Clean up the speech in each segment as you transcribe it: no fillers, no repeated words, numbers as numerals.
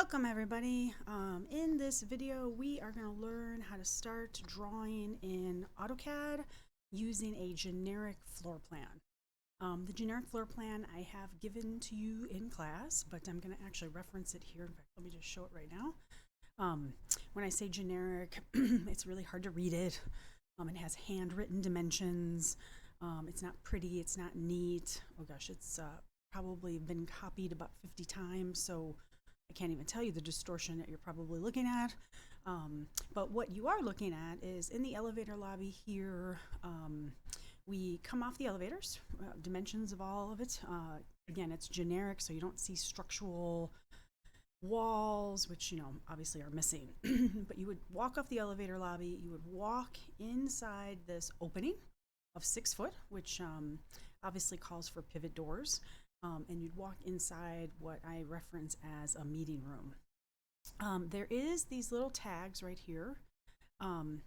Welcome everybody. In this video we are going to learn how to start drawing in AutoCAD using a generic floor plan. The generic floor plan I have given to you in class, but I'm going to actually reference it here. In fact, let me just show it right now. When I say generic, it's really hard to read it. It has handwritten dimensions. It's not pretty, it's not neat. Oh gosh, it's probably been copied about 50 times, so I can't even tell you the distortion that you're probably looking at. But what you are looking at is in the elevator lobby here, we come off the elevators, dimensions of all of it. Again, it's generic, so you don't see structural walls, which, obviously are missing. But you would walk off the elevator lobby, you would walk inside this opening of 6 foot, which obviously calls for pivot doors. And you'd walk inside what I reference as a meeting room. There is these little tags right here. And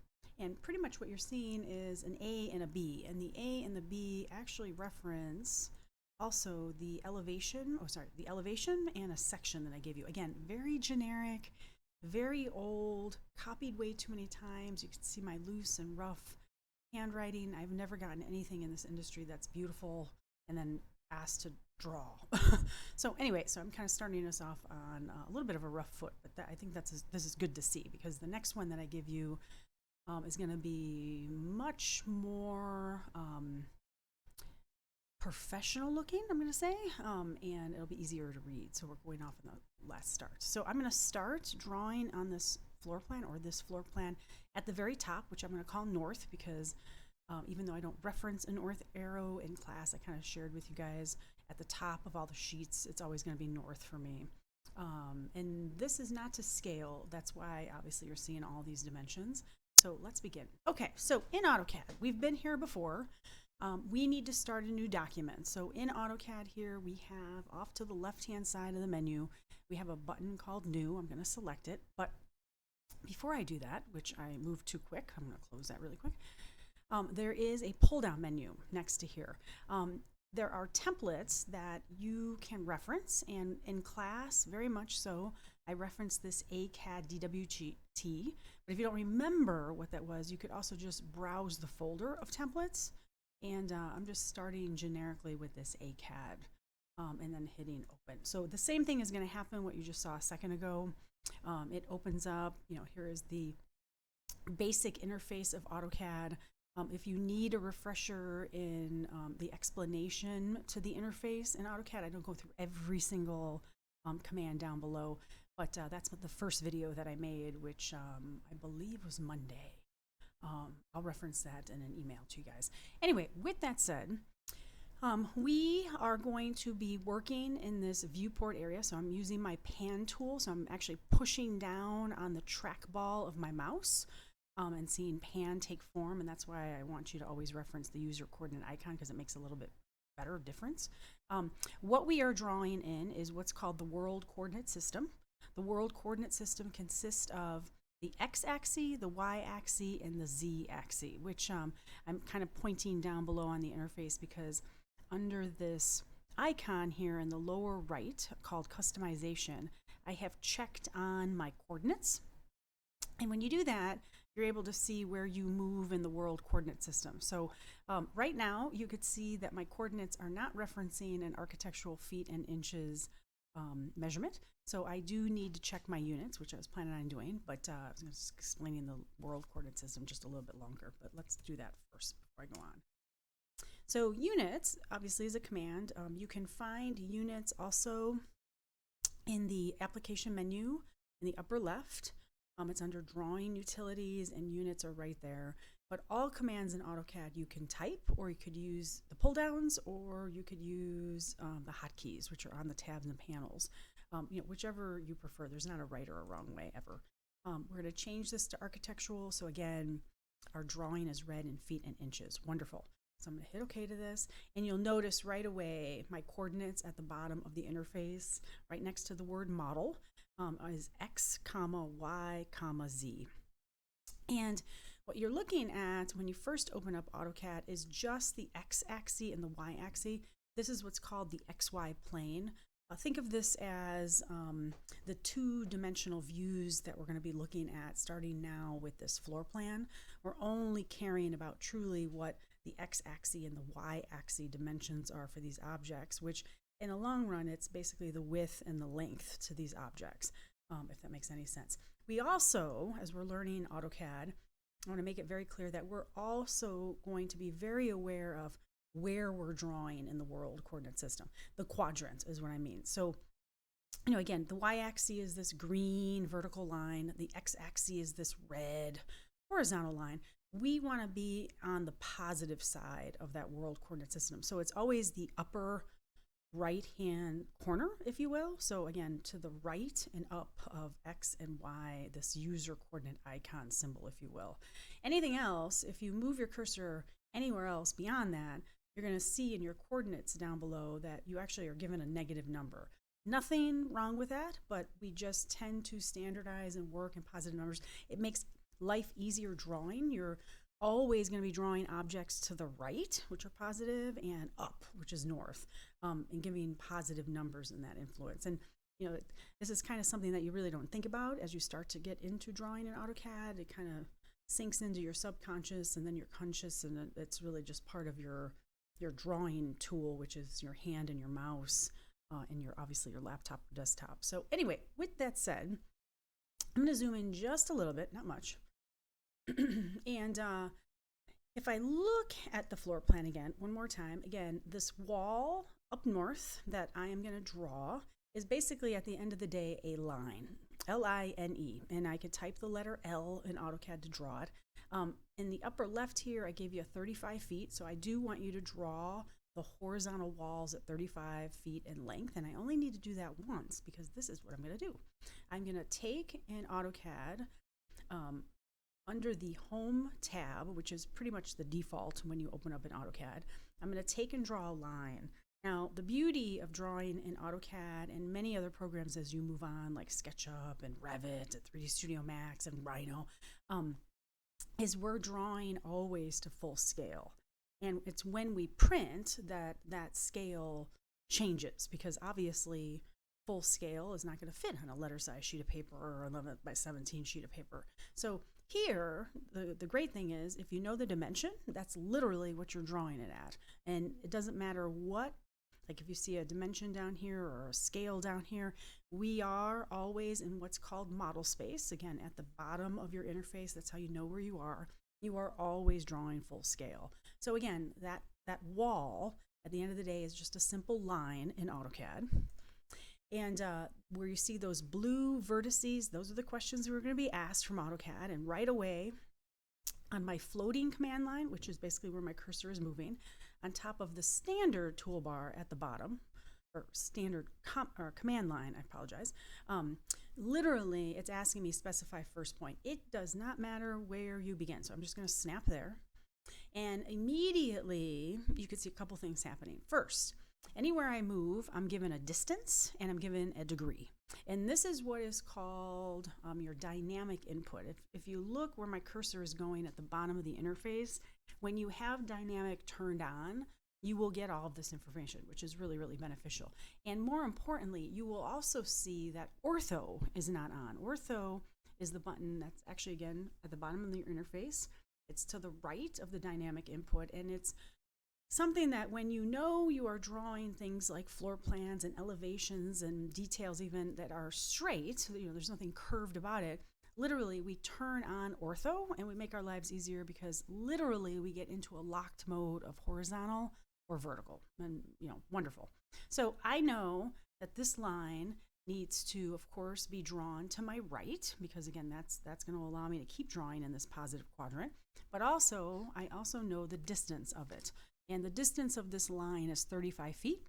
pretty much what you're seeing is an A and a B. And the A and the B actually reference also the elevation, the elevation and a section that I gave you. Again, very generic, very old, copied way too many times. You can see my loose and rough handwriting. I've never gotten anything in this industry that's beautiful and then asked to draw. So anyway, I'm kind of starting us off on a little bit of a rough foot, but I think this is good to see, because the next one that I give you is going to be much more professional looking, I'm going to say, and it'll be easier to read. So we're going off in the last start. So I'm going to start drawing on this floor plan, or this floor plan at the very top, which I'm going to call north, because even though I don't reference a north arrow in class, I kind of shared with you guys at the top of all the sheets, it's always going to be north for me. And this is not to scale. That's why obviously you're seeing all these dimensions. So let's begin. Okay, so in AutoCAD, we've been here before. We need to start a new document. So in AutoCAD here, we have off to the left-hand side of the menu, we have a button called New. I'm going to select it. But before I do that, which I moved too quick, I'm going to close that really quick. There is a pull-down menu next to here. There are templates that you can reference, and in class, very much so, I referenced this AutoCAD DWT. But if you don't remember what that was, you could also just browse the folder of templates. And I'm just starting generically with this AutoCAD and then hitting open. So the same thing is going to happen what you just saw a second ago. It opens up, here is the basic interface of AutoCAD. If you need a refresher in the explanation to the interface in AutoCAD, I don't go through every single command down below, but that's what the first video that I made, which I believe was Monday. I'll reference that in an email to you guys. Anyway, with that said, we are going to be working in this viewport area. So I'm using my pan tool. So I'm actually pushing down on the trackball of my mouse. And seeing pan take form, and that's why I want you to always reference the user coordinate icon, because it makes a little bit better difference. What we are drawing in is what's called the world coordinate system. The world coordinate system consists of the x-axis, the y-axis, and the z-axis, which I'm kind of pointing down below on the interface, because under this icon here in the lower right called customization, I have checked on my coordinates. And when you do that, you're able to see where you move in the world coordinate system. So right now, you could see that my coordinates are not referencing an architectural feet and inches measurement. So I do need to check my units, which I was planning on doing, but I was just explaining the world coordinate system just a little bit longer. But let's do that first before I go on. So units, obviously, is a command. You can find units also in the application menu in the upper left. It's under drawing utilities, and units are right there. But all commands in AutoCAD you can type, or you could use the pull downs, or you could use the hotkeys, which are on the tabs and panels. Whichever you prefer. There's not a right or a wrong way ever. We're going to change this to architectural. So again, our drawing is read in feet and inches. Wonderful. So I'm going to hit OK to this, and you'll notice right away my coordinates at the bottom of the interface, right next to the word model, is x, y, z. And what you're looking at when you first open up AutoCAD is just the x-axis and the y-axis. This is what's called the XY plane. Think of this as the two-dimensional views that we're going to be looking at starting now with this floor plan. We're only caring about truly what the x-axis and the y-axis dimensions are for these objects, which in the long run, it's basically the width and the length to these objects, if that makes any sense. We also, as we're learning AutoCAD, I want to make it very clear that we're also going to be very aware of where we're drawing in the world coordinate system. The quadrant is what I mean. So, again, the y-axis is this green vertical line. The x-axis is this red horizontal line. We want to be on the positive side of that world coordinate system. So it's always the upper right-hand corner, if you will. So again, to the right and up of X and Y, this user coordinate icon symbol, if you will. Anything else, if you move your cursor anywhere else beyond that, you're going to see in your coordinates down below that you actually are given a negative number. Nothing wrong with that, but we just tend to standardize and work in positive numbers. It makes life easier drawing. You're always going to be drawing objects to the right, which are positive, and up, which is north, and giving positive numbers in that influence. And this is kind of something that you really don't think about as you start to get into drawing in AutoCAD. It kind of sinks into your subconscious and then your conscious, and it's really just part of your drawing tool, which is your hand and your mouse, and obviously your laptop or desktop. So anyway, with that said, I'm going to zoom in just a little bit, not much. And if I look at the floor plan again, one more time, again, this wall up north that I am going to draw is basically at the end of the day a line, L-I-N-E, and I could type the letter L in AutoCAD to draw it. In the upper left here, I gave you 35 feet, so I do want you to draw the horizontal walls at 35 feet in length, and I only need to do that once because this is what I'm going to do. I'm going to take in AutoCAD, under the Home tab, which is pretty much the default when you open up in AutoCAD, I'm going to take and draw a line. Now, the beauty of drawing in AutoCAD and many other programs as you move on, like SketchUp and Revit, 3D Studio Max, and Rhino, is we're drawing always to full scale. And it's when we print that that scale changes, because obviously full scale is not going to fit on a letter size sheet of paper or 11 by 17 sheet of paper. So here, the great thing is, if you know the dimension, that's literally what you're drawing it at. And it doesn't matter what, like if you see a dimension down here or a scale down here, we are always in what's called model space. Again, at the bottom of your interface, that's how you know where you are. You are always drawing full scale. So again, that wall at the end of the day is just a simple line in AutoCAD. And where you see those blue vertices, those are the questions that we're going to be asked from AutoCAD. And right away, on my floating command line, which is basically where my cursor is moving, on top of the standard toolbar at the bottom, or standard command line, I apologize, literally it's asking me specify first point. It does not matter where you begin. So I'm just going to snap there. And immediately, you can see a couple things happening. First, anywhere I move, I'm given a distance and I'm given a degree. And this is what is called your dynamic input. If you look where my cursor is going at the bottom of the interface, when you have dynamic turned on, you will get all of this information, which is really, really beneficial. And more importantly, you will also see that ortho is not on. Ortho is the button that's actually, again, at the bottom of your interface. It's to the right of the dynamic input, and it's something that when you know you are drawing things like floor plans and elevations and details even that are straight, there's nothing curved about it, literally we turn on ortho and we make our lives easier because literally we get into a locked mode of horizontal or vertical, and wonderful. So I know that this line needs to, of course, be drawn to my right, because again, that's going to allow me to keep drawing in this positive quadrant, but also I also know the distance of it. And the distance of this line is 35 feet.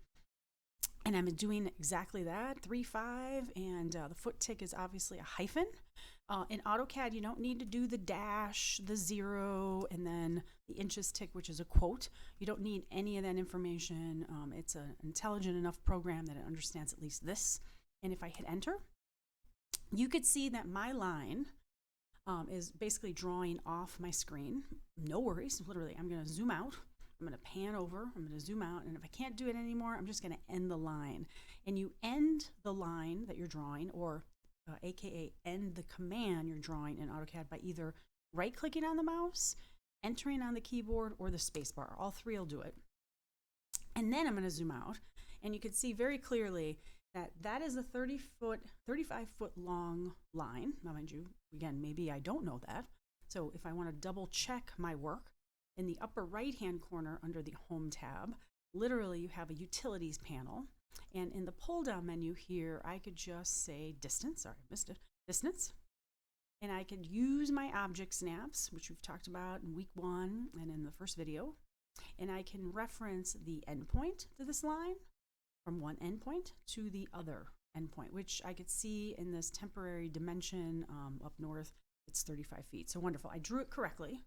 And I'm doing exactly that, 3-5, and the foot tick is obviously a hyphen. In AutoCAD, you don't need to do the dash, the 0, and then the inches tick, which is a quote. You don't need any of that information. It's an intelligent enough program that it understands at least this. And if I hit enter, you could see that my line is basically drawing off my screen. No worries, literally, I'm going to zoom out. I'm going to pan over, I'm going to zoom out, and if I can't do it anymore, I'm just going to end the line. And you end the line that you're drawing, or AKA end the command you're drawing in AutoCAD by either right-clicking on the mouse, entering on the keyboard, or the spacebar. All three will do it. And then I'm going to zoom out, and you can see very clearly that that is a 35-foot long line. Now, mind you, again, maybe I don't know that. So if I want to double check my work, in the upper right-hand corner under the Home tab, literally you have a Utilities panel. And in the pull-down menu here, I could just say distance. Sorry, I missed it. Distance. And I could use my object snaps, which we've talked about in week 1 and in the first video. And I can reference the endpoint to this line from one endpoint to the other endpoint, which I could see in this temporary dimension up north. It's 35 feet. So wonderful. I drew it correctly.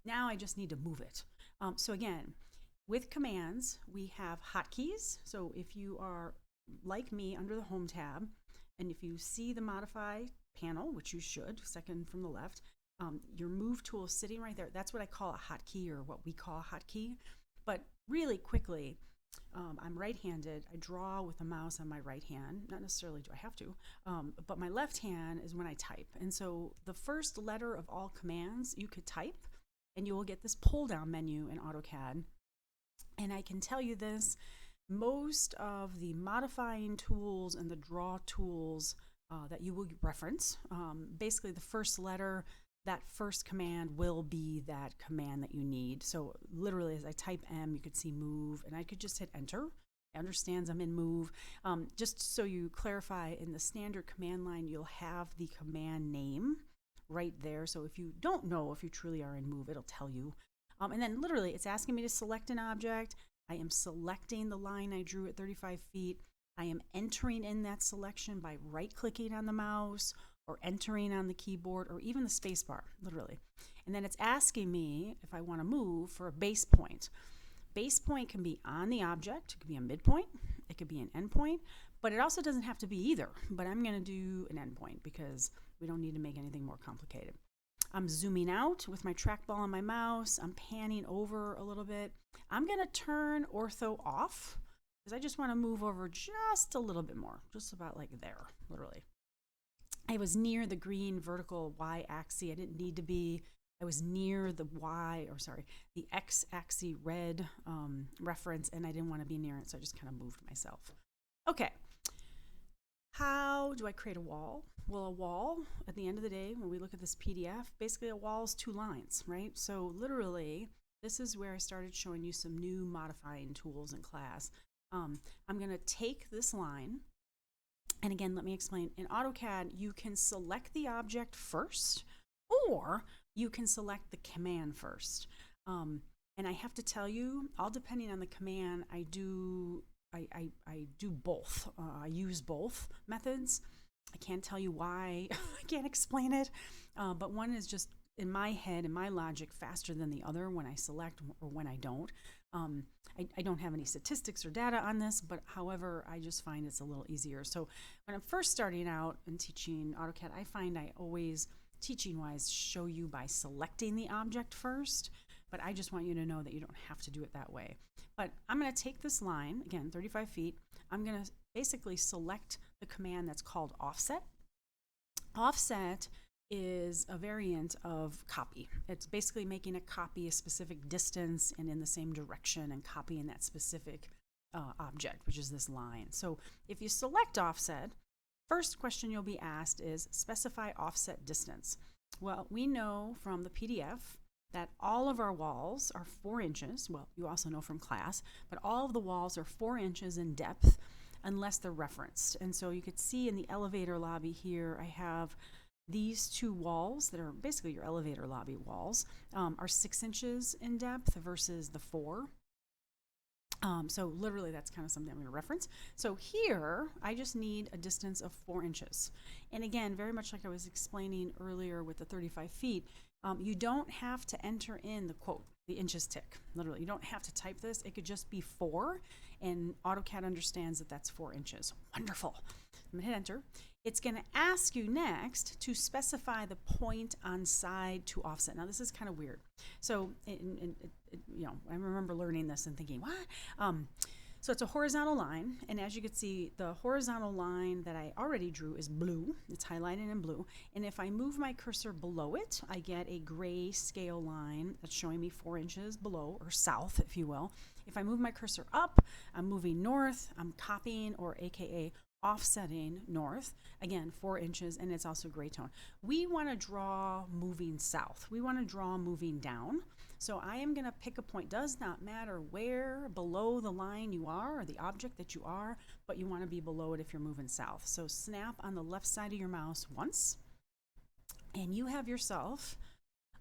Now I just need to move it. So again, with commands, we have hotkeys. So if you are like me under the Home tab, and if you see the Modify panel, which you should, second from the left, your Move tool is sitting right there. That's what I call a hotkey, or what we call a hotkey. But really quickly, I'm right-handed. I draw with the mouse on my right hand. Not necessarily do I have to, but my left hand is when I type. And so the first letter of all commands you could type, and you will get this pull-down menu in AutoCAD. And I can tell you this, most of the modifying tools and the draw tools that you will reference, basically the first letter, that first command will be that command that you need. So literally as I type M, you could see move, and I could just hit enter. It understands I'm in move. Just so you clarify, in the standard command line, you'll have the command name right there. So if you don't know if you truly are in move, it'll tell you. And then literally it's asking me to select an object. I am selecting the line I drew at 35 feet. I am entering in that selection by right-clicking on the mouse or entering on the keyboard or even the space bar, literally. And then it's asking me if I want to move for a base point. Base point can be on the object. It could be a midpoint. It could be an endpoint. But it also doesn't have to be either. But I'm going to do an endpoint because we don't need to make anything more complicated. I'm zooming out with my trackball on my mouse. I'm panning over a little bit. I'm going to turn ortho off because I just want to move over just a little bit more, just about like there, literally. I was near the green vertical y-axis. I didn't need to be. I was near the the x-axis red reference, and I didn't want to be near it, so I just kind of moved myself. Okay. How do I create a wall? Well, a wall, at the end of the day, when we look at this PDF, basically a wall is 2 lines, right? So literally, this is where I started showing you some new modifying tools in class. I'm going to take this line, and again, let me explain. In AutoCAD, you can select the object first, or you can select the command first. And I have to tell you, all depending on the command, I do both. I use both methods. I can't tell you why. I can't explain it. But one is just, in my head, in my logic, faster than the other when I select or when I don't. I don't have any statistics or data on this, but however, I just find it's a little easier. So when I'm first starting out and teaching AutoCAD, I find I always, teaching-wise, show you by selecting the object first. But I just want you to know that you don't have to do it that way. But I'm going to take this line, again, 35 feet. I'm going to basically select the command that's called offset. Offset is a variant of copy. It's basically making a copy a specific distance and in the same direction and copying that specific object, which is this line. So if you select offset, first question you'll be asked is specify offset distance. Well, we know from the PDF that all of our walls are 4 inches. Well, you also know from class, but all of the walls are 4 inches in depth unless they're referenced. And so you could see in the elevator lobby here, I have these 2 walls that are basically your elevator lobby walls are 6 inches in depth versus the 4. So literally that's kind of something I'm going to reference. So here, I just need a distance of 4 inches. And again, very much like I was explaining earlier with the 35 feet, you don't have to enter in the quote, the inches tick. Literally, you don't have to type this. It could just be 4, and AutoCAD understands that that's 4 inches. Wonderful. I'm going to hit enter. It's going to ask you next to specify the point on side to offset. Now this is kind of weird. So, I remember learning this and thinking, what? So it's a horizontal line, and as you can see, the horizontal line that I already drew is blue. It's highlighted in blue, and if I move my cursor below it, I get a gray scale line that's showing me 4 inches below, or south, if you will. If I move my cursor up, I'm moving north. I'm copying, or AKA offsetting north, again 4 inches, and it's also gray tone. We want to draw moving south. We want to draw moving down. So I am going to pick a point. Does not matter where below the line you are, or the object that you are, but you want to be below it if you're moving south. So snap on the left side of your mouse once, and you have yourself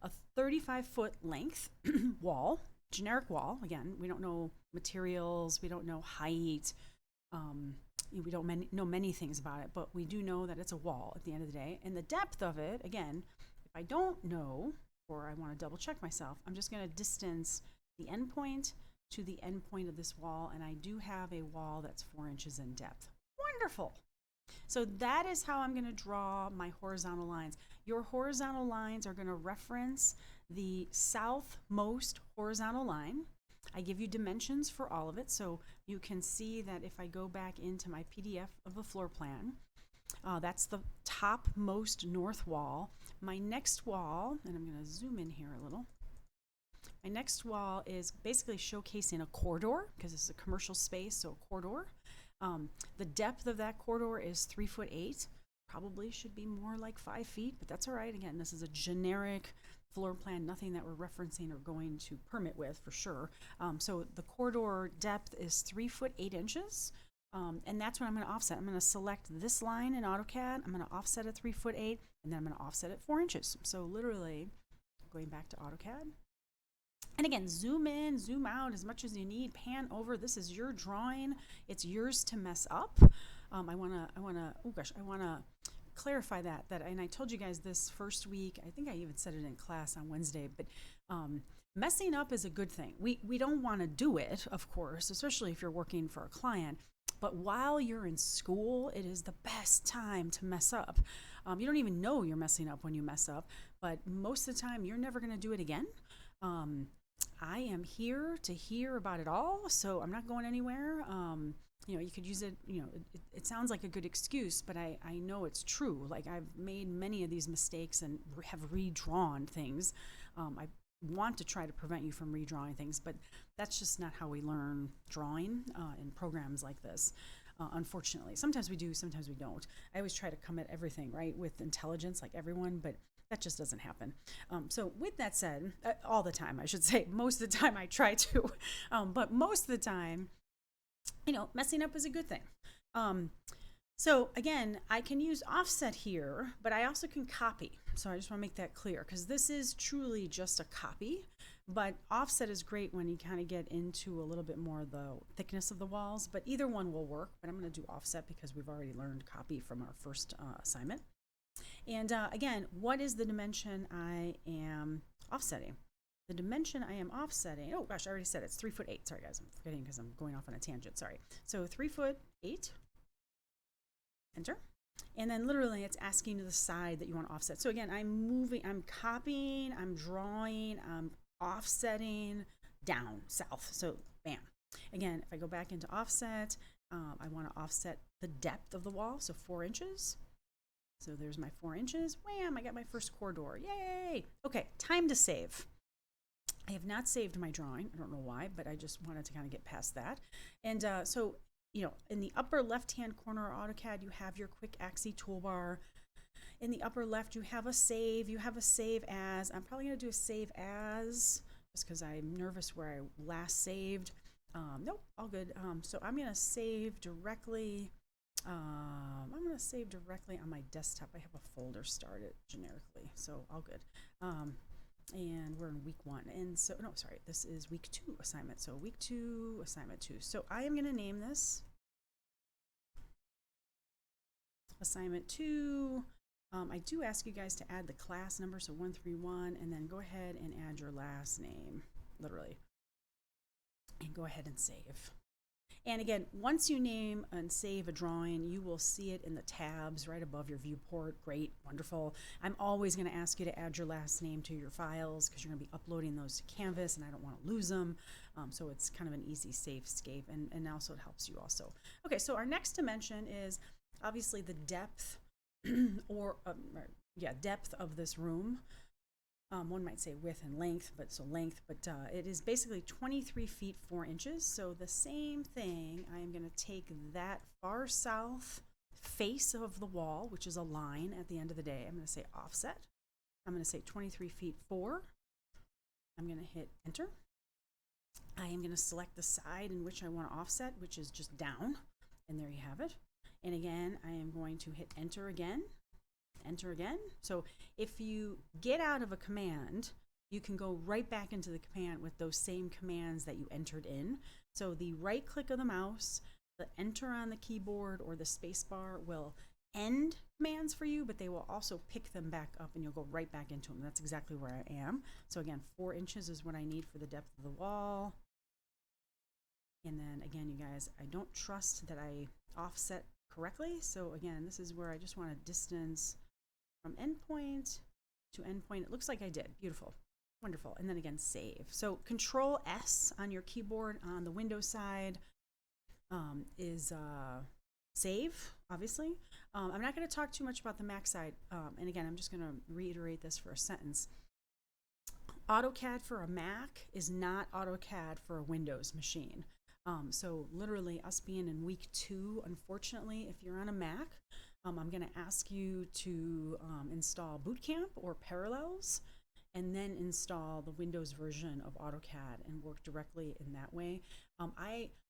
a 35-foot length wall, generic wall. Again, we don't know materials, we don't know height, we don't know many things about it, but we do know that it's a wall at the end of the day. And the depth of it, again, if I don't know, or I want to double check myself, I'm just going to distance the end point to the end point of this wall, and I do have a wall that's 4 inches in depth. Wonderful. So that is how I'm going to draw my horizontal lines. Your horizontal lines are going to reference the southmost horizontal line. I give you dimensions for all of it, so you can see that if I go back into my PDF of the floor plan, that's the topmost north wall. My next wall, and I'm going to zoom in here a little. My next wall is basically showcasing a corridor, because this is a commercial space, so a corridor. The depth of that corridor is 3'8". Probably should be more like 5 feet, but that's all right. Again, this is a generic floor plan, nothing that we're referencing or going to permit with for sure. So the corridor depth is 3'8". And that's what I'm going to offset. I'm going to select this line in AutoCAD. I'm going to offset it 3'8", and then I'm going to offset it 4 inches. So literally, going back to AutoCAD. And again, zoom in, zoom out as much as you need. Pan over. This is your drawing. It's yours to mess up. I want to clarify that. And I told you guys this first week. I think I even said it in class on Wednesday. But messing up is a good thing. We don't want to do it, of course, especially if you're working for a client. But while you're in school, it is the best time to mess up. You don't even know you're messing up when you mess up, but most of the time you're never going to do it again. I am here to hear about it all, so I'm not going anywhere. You could use it, it sounds like a good excuse, but I know it's true. Like, I've made many of these mistakes and have redrawn things. I want to try to prevent you from redrawing things, but that's just not how we learn drawing in programs like this. Unfortunately, sometimes we do, sometimes we don't. I always try to come at everything, right, with intelligence, like everyone, but that just doesn't happen. So with that said, all the time, I should say, most of the time I try to, but most of the time, messing up is a good thing. So again, I can use offset here, but I also can copy. So I just want to make that clear, because this is truly just a copy, but offset is great when you kind of get into a little bit more of the thickness of the walls, but either one will work. But I'm going to do offset because we've already learned copy from our first assignment. And again, what is the dimension I am offsetting? The dimension I am offsetting, oh gosh, I already said it's 3'8". Sorry guys, I'm forgetting because I'm going off on a tangent, sorry. So 3'8", enter. And then literally it's asking to the side that you want to offset. So again, I'm moving, I'm copying, I'm drawing, I'm offsetting down, south. So bam. Again, if I go back into offset, I want to offset the depth of the wall, so 4 inches. So there's my 4 inches. Wham, I got my first corridor. Yay! Okay, time to save. I have not saved my drawing. I don't know why, but I just wanted to kind of get past that. And so, in the upper left-hand corner of AutoCAD, you have your quick axis toolbar. In the upper left, you have a save. You have a save as. I'm probably going to do a save as, just because I'm nervous where I last saved. Nope, all good. So I'm going to save directly. I'm going to save directly on my desktop. I have a folder started generically, so all good. And we're in week 1. And so, no, sorry, this is week 2 assignment. So week 2, assignment 2. So I am going to name this assignment 2. I do ask you guys to add the class number, so 131, and then go ahead and add your last name, literally. And go ahead and save. And again, once you name and save a drawing, you will see it in the tabs right above your viewport. Great, wonderful. I'm always going to ask you to add your last name to your files because you're going to be uploading those to Canvas and I don't want to lose them. So it's kind of an easy, safe escape, and also it helps you also. Okay, so our next dimension is obviously the depth depth of this room. One might say width and length, but it is basically 23 feet 4 inches. So the same thing, I am going to take that far south face of the wall, which is a line at the end of the day. I'm going to say offset. I'm going to say 23 feet 4. I'm going to hit enter. I am going to select the side in which I want to offset, which is just down. And there you have it. And again, I am going to hit enter again. Enter again. So if you get out of a command, you can go right back into the command with those same commands that you entered in. So the right click of the mouse, the enter on the keyboard, or the space bar will end commands for you, but they will also pick them back up and you'll go right back into them. That's exactly where I am. So again, 4 inches is what I need for the depth of the wall. And then again, you guys, I don't trust that I offset correctly. So again, this is where I just want to distance from endpoint to endpoint. It looks like I did. Beautiful. Wonderful. And then again, save. So Control S on your keyboard on the Windows side is save, obviously. I'm not going to talk too much about the Mac side. And again, I'm just going to reiterate this for a sentence. AutoCAD for a Mac is not AutoCAD for a Windows machine. So literally us being in week 2, unfortunately, if you're on a Mac, I'm going to ask you to install Boot Camp or Parallels and then install the Windows version of AutoCAD and work directly in that way.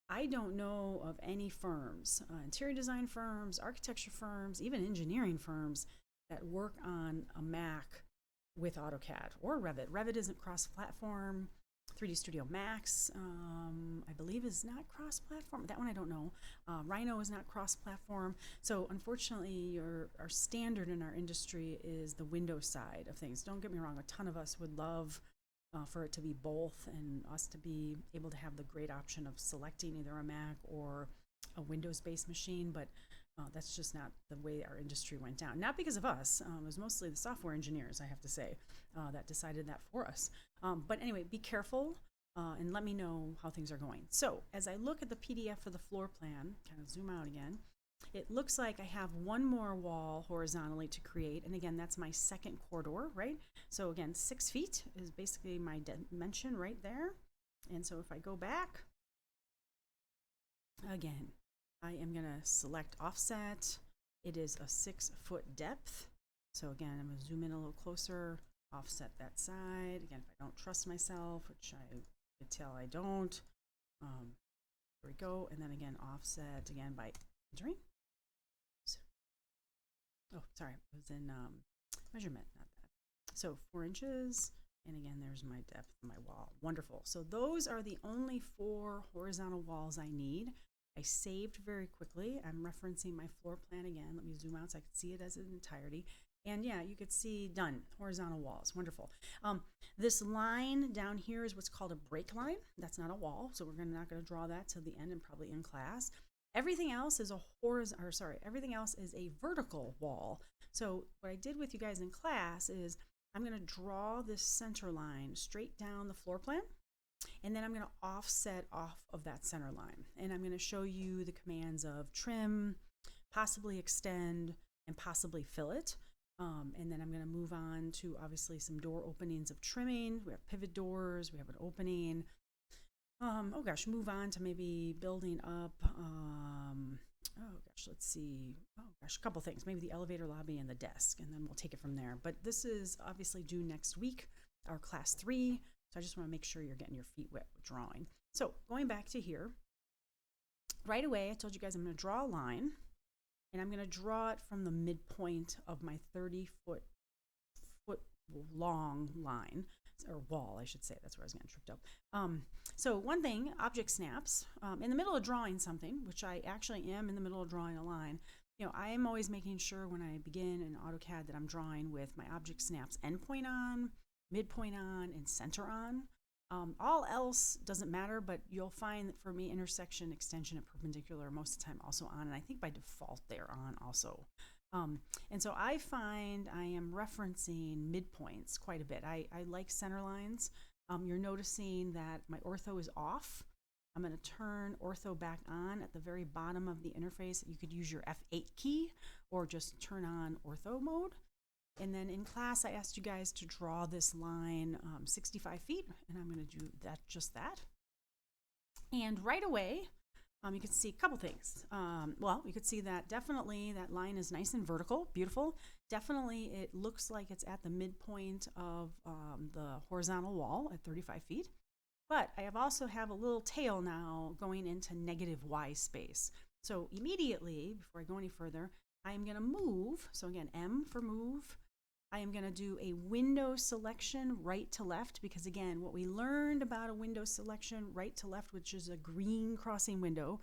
I don't know of any firms, interior design firms, architecture firms, even engineering firms that work on a Mac with AutoCAD or Revit. Revit isn't cross-platform. 3D Studio Max, I believe, is not cross-platform. That one I don't know. Rhino is not cross-platform. So unfortunately, our standard in our industry is the Windows side of things. Don't get me wrong. A ton of us would love for it to be both and us to be able to have the great option of selecting either a Mac or a Windows-based machine, but that's just not the way our industry went down. Not because of us. It was mostly the software engineers, I have to say, that decided that for us. But anyway, be careful and let me know how things are going. So as I look at the PDF for the floor plan, kind of zoom out again, it looks like I have one more wall horizontally to create. And again, that's my second corridor, right? So again, 6 feet is basically my dimension right there. And so if I go back, again, I am going to select offset. It is a 6-foot depth. So again, I'm going to zoom in a little closer, offset that side. Again, if I don't trust myself, which I could tell I don't, there we go. And then again, offset again by entering. Oh, sorry, it was in measurement, not that. So 4 inches. And again, there's my depth of my wall. Wonderful. So those are the only 4 horizontal walls I need. I saved very quickly. I'm referencing my floor plan again. Let me zoom out so I can see it as an entirety. And yeah, you could see done, horizontal walls. Wonderful. This line down here is what's called a break line. That's not a wall, so we're not going to draw that till the end and probably in class. Everything else is everything else is a vertical wall. So what I did with you guys in class is I'm going to draw this center line straight down the floor plan. And then I'm going to offset off of that center line. And I'm going to show you the commands of trim, possibly extend, and possibly fillet. And then I'm going to move on to obviously some door openings of trimming. We have pivot doors. We have an opening. Move on to maybe building up. Let's see. A couple things. Maybe the elevator lobby and the desk. And then we'll take it from there. But this is obviously due next week, our class 3. So I just want to make sure you're getting your feet wet with drawing. So going back to here, right away, I told you guys I'm going to draw a line, and I'm going to draw it from the midpoint of my 30-foot long line, or wall, I should say. That's where I was getting tripped up. So one thing, object snaps. In the middle of drawing something, which I actually am in the middle of drawing a line, I am always making sure when I begin in AutoCAD that I'm drawing with my object snaps endpoint on, midpoint on, and center on. All else doesn't matter, but you'll find that for me, intersection, extension, and perpendicular are most of the time also on, and I think by default they're on also. And so I find I am referencing midpoints quite a bit. I like center lines. You're noticing that my ortho is off. I'm going to turn ortho back on at the very bottom of the interface. You could use your F8 key or just turn on ortho mode. And then in class, I asked you guys to draw this line 65 feet, and I'm going to do that, just that. And right away, you can see a couple things. Well, you could see that definitely that line is nice and vertical, beautiful. Definitely it looks like it's at the midpoint of the horizontal wall at 35 feet. But I also have a little tail now going into negative Y space. So immediately, before I go any further, I am going to move. So again, M for move. I am going to do a window selection right to left, because again, what we learned about a window selection right to left, which is a green crossing window,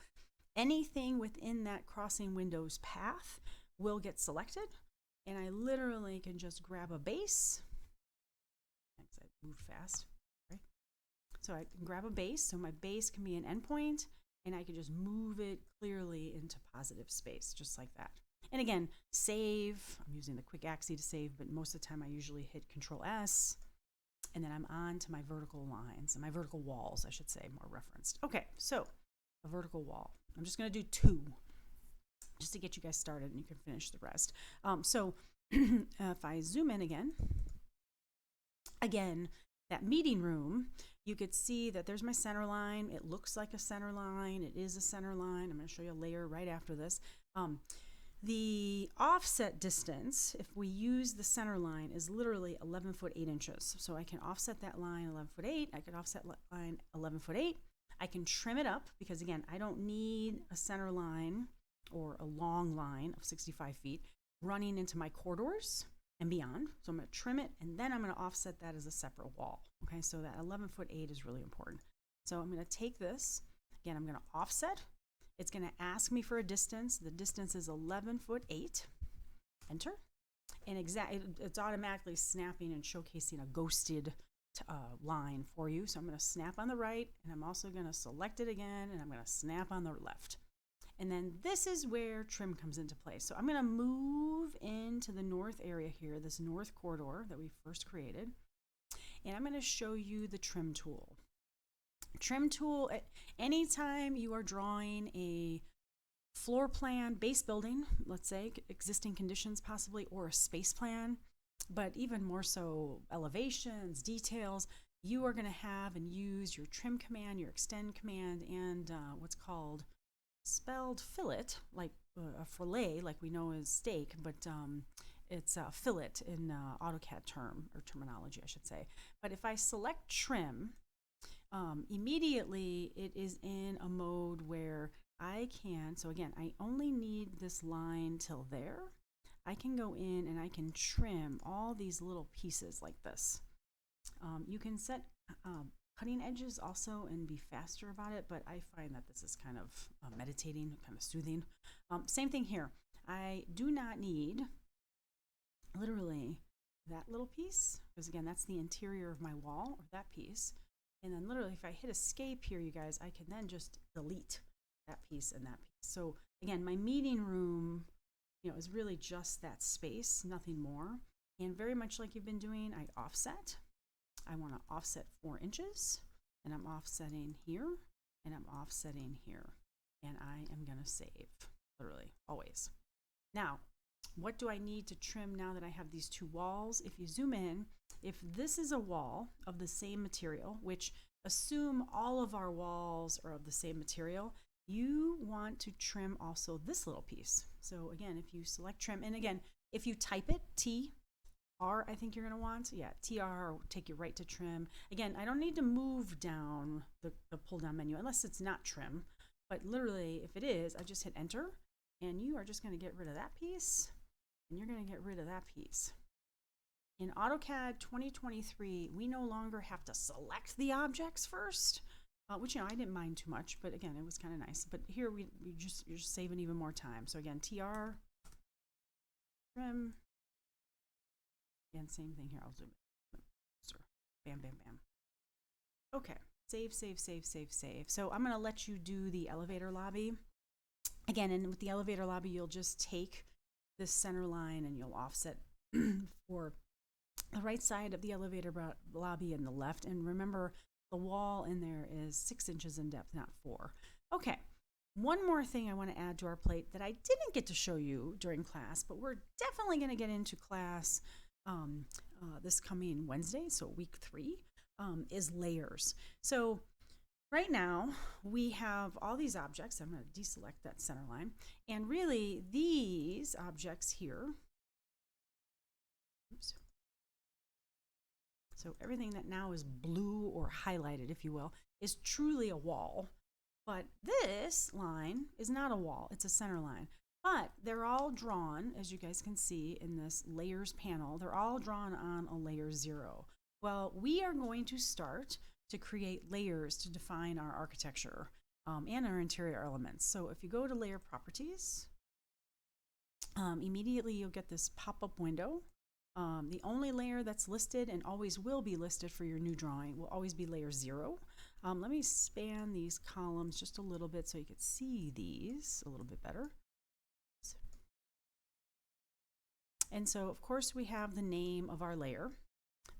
anything within that crossing window's path will get selected. And I literally can just grab a base. Thanks, I moved fast. Right? So I can grab a base. So my base can be an endpoint, and I can just move it clearly into positive space, just like that. And again, save. I'm using the quick axis to save, but most of the time I usually hit Control S, and then I'm on to my vertical lines, and my vertical walls, I should say, more referenced. Okay, so a vertical wall. I'm just going to do 2, just to get you guys started, and you can finish the rest. So if I zoom in again, that meeting room, you could see that there's my center line. It looks like a center line. It is a center line. I'm going to show you a layer right after this. The offset distance, if we use the center line, is literally 11 foot 8 inches. So I can offset that line 11 foot 8. I can offset line 11 foot 8. I can trim it up because, again, I don't need a center line or a long line of 65 feet running into my corridors and beyond. So I'm going to trim it, and then I'm going to offset that as a separate wall. Okay, so that 11 foot 8 is really important. So I'm going to take this. Again, I'm going to offset. It's going to ask me for a distance. The distance is 11 foot 8. Enter. And it's automatically snapping and showcasing a ghosted line for you. So I'm going to snap on the right, and I'm also going to select it again, and I'm going to snap on the left. And then this is where trim comes into play. So I'm going to move into the north area here, this north corridor that we first created. And I'm going to show you the trim tool. Trim tool, anytime you are drawing a floor plan, base building, let's say, existing conditions possibly, or a space plan, but even more so elevations, details, you are going to have and use your trim command, your extend command, and what's called spelled fillet, like a fillet, like we know as steak, but it's a fillet in AutoCAD terminology, I should say. But if I select trim, immediately it is in a mode where I can, so again, I only need this line till there. I can go in and I can trim all these little pieces like this. You can set cutting edges also and be faster about it, but I find that this is kind of meditating, kind of soothing. Same thing here. I do not need literally that little piece, because again, that's the interior of my wall, or that piece. And then literally if I hit escape here, you guys, I can then just delete that piece and that piece. So again, my meeting room, is really just that space, nothing more. And very much like you've been doing, I offset. I want to offset 4 inches, and I'm offsetting here, and I'm offsetting here. And I am going to save, literally, always. Now, what do I need to trim now that I have these 2 walls? If you zoom in, if this is a wall of the same material, which assume all of our walls are of the same material, you want to trim also this little piece. So again, if you select trim, and again, if you type it, TR, I think you're going to want, yeah, TR will take you right to trim. Again, I don't need to move down the pull down menu unless it's not trim, but literally if it is, I just hit enter, and you are just going to get rid of that piece, and you're going to get rid of that piece. In AutoCAD 2023, we no longer have to select the objects first, which, I didn't mind too much, but again, it was kind of nice. But here you're just saving even more time. So again, TR, trim, and same thing here. I'll zoom in. Bam, bam, bam. Okay, save, save, save, save, save. So I'm gonna let you do the elevator lobby. Again, and with the elevator lobby, you'll just take this center line and you'll offset for the right side of the elevator lobby and the left. And remember, the wall in there is 6 inches in depth, not 4. Okay, one more thing I want to add to our plate that I didn't get to show you during class, but we're definitely going to get into class this coming Wednesday, so week 3, is layers. So right now, we have all these objects. I'm going to deselect that center line. And really, these objects here, oops. So everything that now is blue or highlighted, if you will, is truly a wall. But this line is not a wall. It's a center line. But they're all drawn, as you guys can see in this layers panel, they're all drawn on a layer 0. Well, we are going to start to create layers to define our architecture and our interior elements. So if you go to layer properties, immediately you'll get this pop-up window. The only layer that's listed and always will be listed for your new drawing will always be layer 0. Let me span these columns just a little bit so you can see these a little bit better. And so, of course, we have the name of our layer,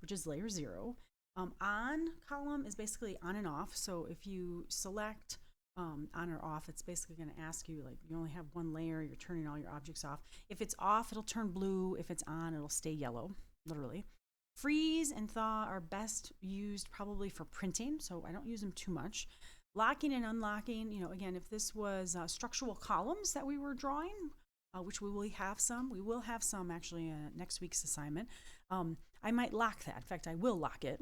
which is layer 0. On column is basically on and off. So if you select on or off, it's basically going to ask you, like, you only have one layer, you're turning all your objects off. If it's off, it'll turn blue. If it's on, it'll stay yellow, literally. Freeze and thaw are best used probably for printing, so I don't use them too much. Locking and unlocking, you know, again, if this was structural columns that we were drawing, which we will have some actually next week's assignment, I might lock that. In fact, I will lock it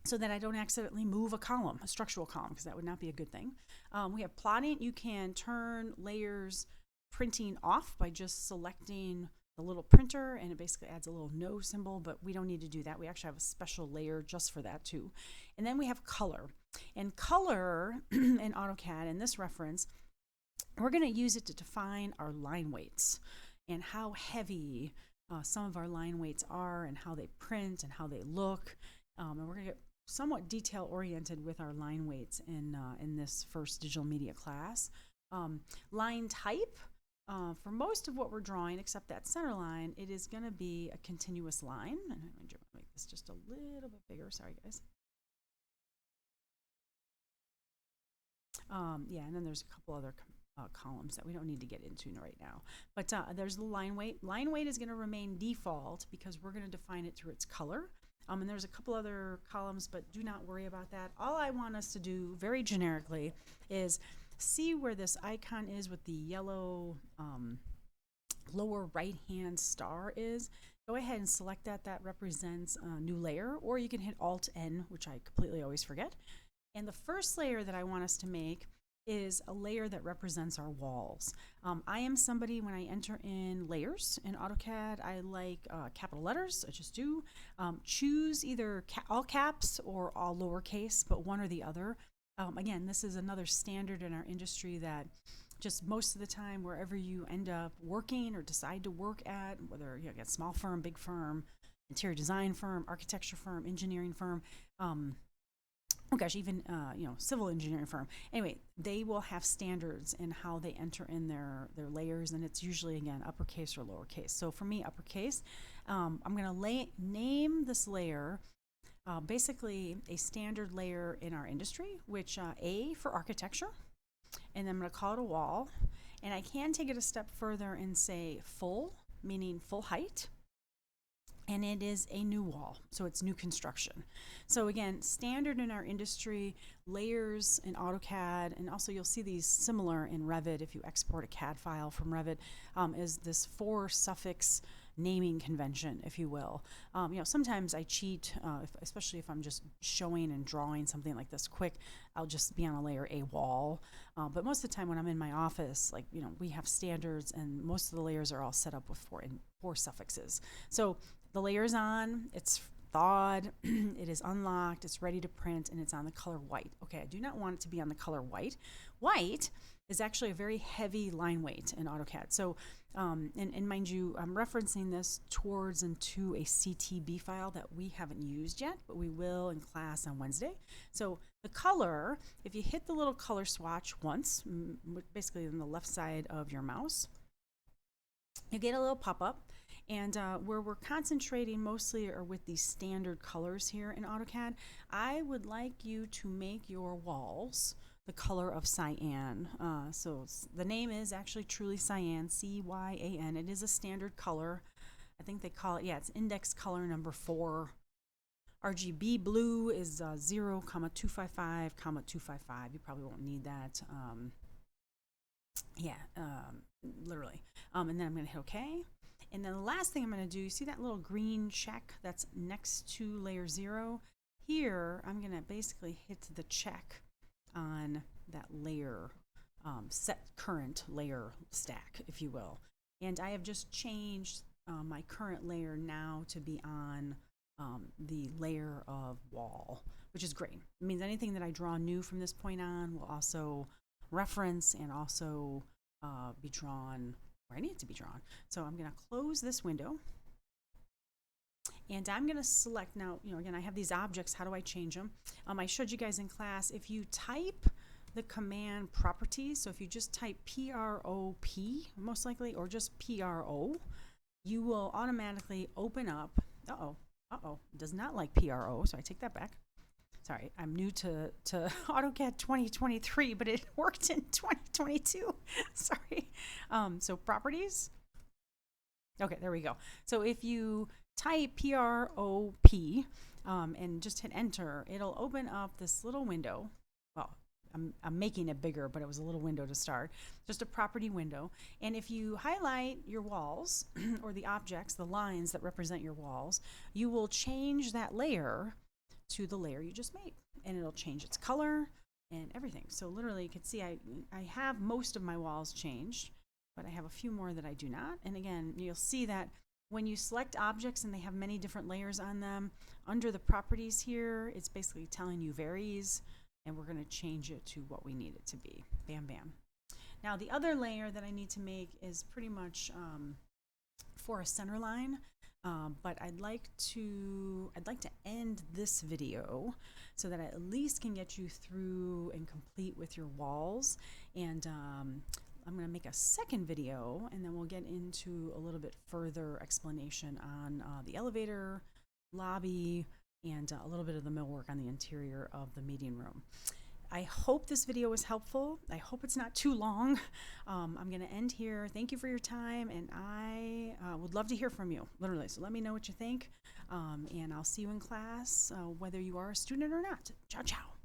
so that I don't accidentally move a column, a structural column, because that would not be a good thing. We have plotting. You can turn layers printing off by just selecting the little printer, and it basically adds a little no symbol, but we don't need to do that. We actually have a special layer just for that too. And then we have color. And color in AutoCAD, in this reference, we're going to use it to define our line weights and how heavy some of our line weights are and how they print and how they look. And we're going to get somewhat detail oriented with our line weights in this first digital media class. Line type, for most of what we're drawing, except that center line, it is going to be a continuous line. And I'm going to make this just a little bit bigger. Sorry, guys. Yeah, and then there's a couple other columns that we don't need to get into right now. But there's the line weight. Line weight is going to remain default because we're going to define it through its color. And there's a couple other columns, but do not worry about that. All I want us to do very generically is see where this icon is with the yellow lower right hand star is. Go ahead and select that. That represents a new layer, or you can hit Alt N, which I completely always forget. And the first layer that I want us to make is a layer that represents our walls. I am somebody, when I enter in layers in AutoCAD, I like capital letters. I just do. Choose either all caps or all lowercase, but one or the other. Again, this is another standard in our industry that just most of the time, wherever you end up working or decide to work at, whether you get small firm, big firm, interior design firm, architecture firm, engineering firm, oh gosh, even civil engineering firm. Anyway, they will have standards in how they enter in their layers, and it's usually, again, uppercase or lowercase. So for me, uppercase. I'm going to name this layer basically a standard layer in our industry, which A for architecture, and then I'm going to call it a wall. And I can take it a step further and say full, meaning full height. And it is a new wall, so it's new construction. So again, standard in our industry, layers in AutoCAD, and also you'll see these similar in Revit if you export a CAD file from Revit, is this 4 suffix naming convention, if you will. Sometimes I cheat, especially if I'm just showing and drawing something like this quick, I'll just be on a layer A wall. But most of the time when I'm in my office, we have standards, and most of the layers are all set up with 4 suffixes. So the layer is on, it's thawed, it is unlocked, it's ready to print, and it's on the color white. Okay, I do not want it to be on the color white. White is actually a very heavy line weight in AutoCAD. So And mind you, I'm referencing this towards into a CTB file that we haven't used yet, but we will in class on Wednesday. So the color, if you hit the little color swatch once, basically on the left side of your mouse, you get a little pop-up. And where we're concentrating mostly are with these standard colors here in AutoCAD. I would like you to make your walls the color of cyan. So the name is actually truly cyan, C-Y-A-N. It is a standard color. I think they call it, yeah, it's index color number 4. RGB blue is 0,255, 255. You probably won't need that. Literally. And then I'm going to hit OK. And then the last thing I'm going to do, you see that little green check that's next to layer 0? Here, I'm going to basically hit the check on that layer, set current layer stack, if you will. And I have just changed my current layer now to be on the layer of wall, which is great. It means anything that I draw new from this point on will also reference and also be drawn where I need it to be drawn. So I'm going to close this window. And I'm going to select now, again, I have these objects. How do I change them? I showed you guys in class, if you type the command properties, so if you just type PROP, most likely, or just PRO, you will automatically open up, it does not like PRO, so I take that back. Sorry, I'm new to AutoCAD 2023, but it worked in 2022. Sorry. So properties. Okay, there we go. So if you type PROP and just hit enter, it'll open up this little window. Well, I'm making it bigger, but it was a little window to start. Just a property window. And if you highlight your walls or the objects, the lines that represent your walls, you will change that layer to the layer you just made, and it'll change its color and everything. So literally you can see I have most of my walls changed, but I have a few more that I do not. And again, you'll see that when you select objects and they have many different layers on them, under the properties here, it's basically telling you varies, and we're going to change it to what we need it to be. Bam, bam. Now the other layer that I need to make is pretty much for a center line. But I'd like to end this video so that I at least can get you through and complete with your walls. And I'm going to make a second video, and then we'll get into a little bit further explanation on the elevator, lobby, and a little bit of the millwork on the interior of the meeting room. I hope this video was helpful. I hope it's not too long. I'm going to end here. Thank you for your time, and I would love to hear from you, literally. So let me know what you think, and I'll see you in class, whether you are a student or not. Ciao, ciao.